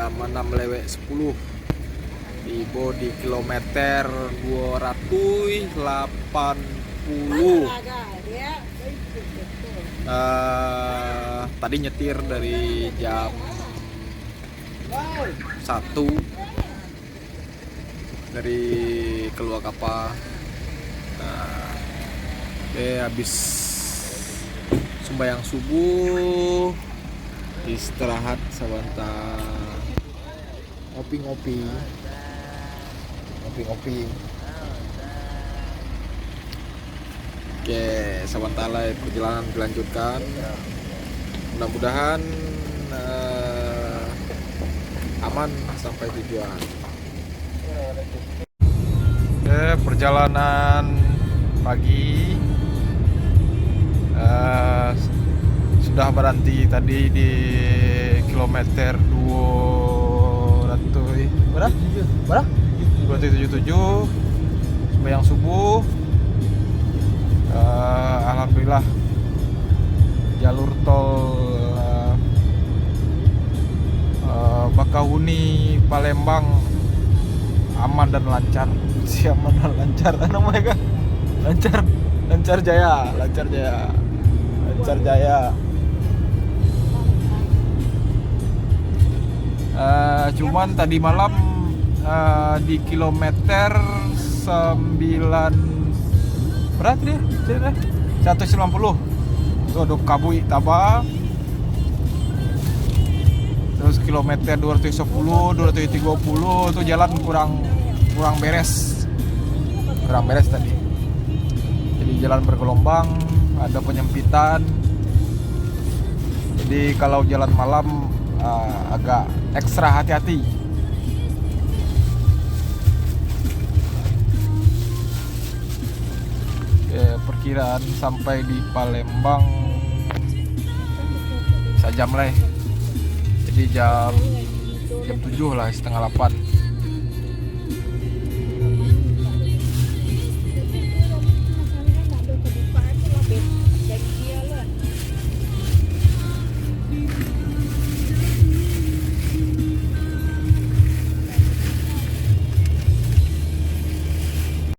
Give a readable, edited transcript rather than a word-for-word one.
jam 6:10 tiba di kilometer 280. Tadi nyetir dari jam 1 dari keluar kapal. Habis sembahyang subuh, istirahat sebentar, ngopi-ngopi. Oke, sebentar lagi perjalanan dilanjutkan. Mudah-mudahan aman sampai tujuan. Perjalanan pagi sudah berhenti tadi di kilometer 277 sembahyang subuh. Alhamdulillah jalur tol Bakahuni Palembang aman dan lancar. Aman dan lancar namanya kan? Lancar jaya. Cuman tadi malam di kilometer 9 berapa dia? 190 itu ada Kabui Taba. Terus kilometer 210, 230 itu jalan kurang beres tadi. Jadi jalan bergelombang, ada penyempitan. Jadi kalau jalan malam agak ekstra hati-hati. Perkiraan sampai di Palembang sejam lah. Jadi jam 7 lah, setengah 8.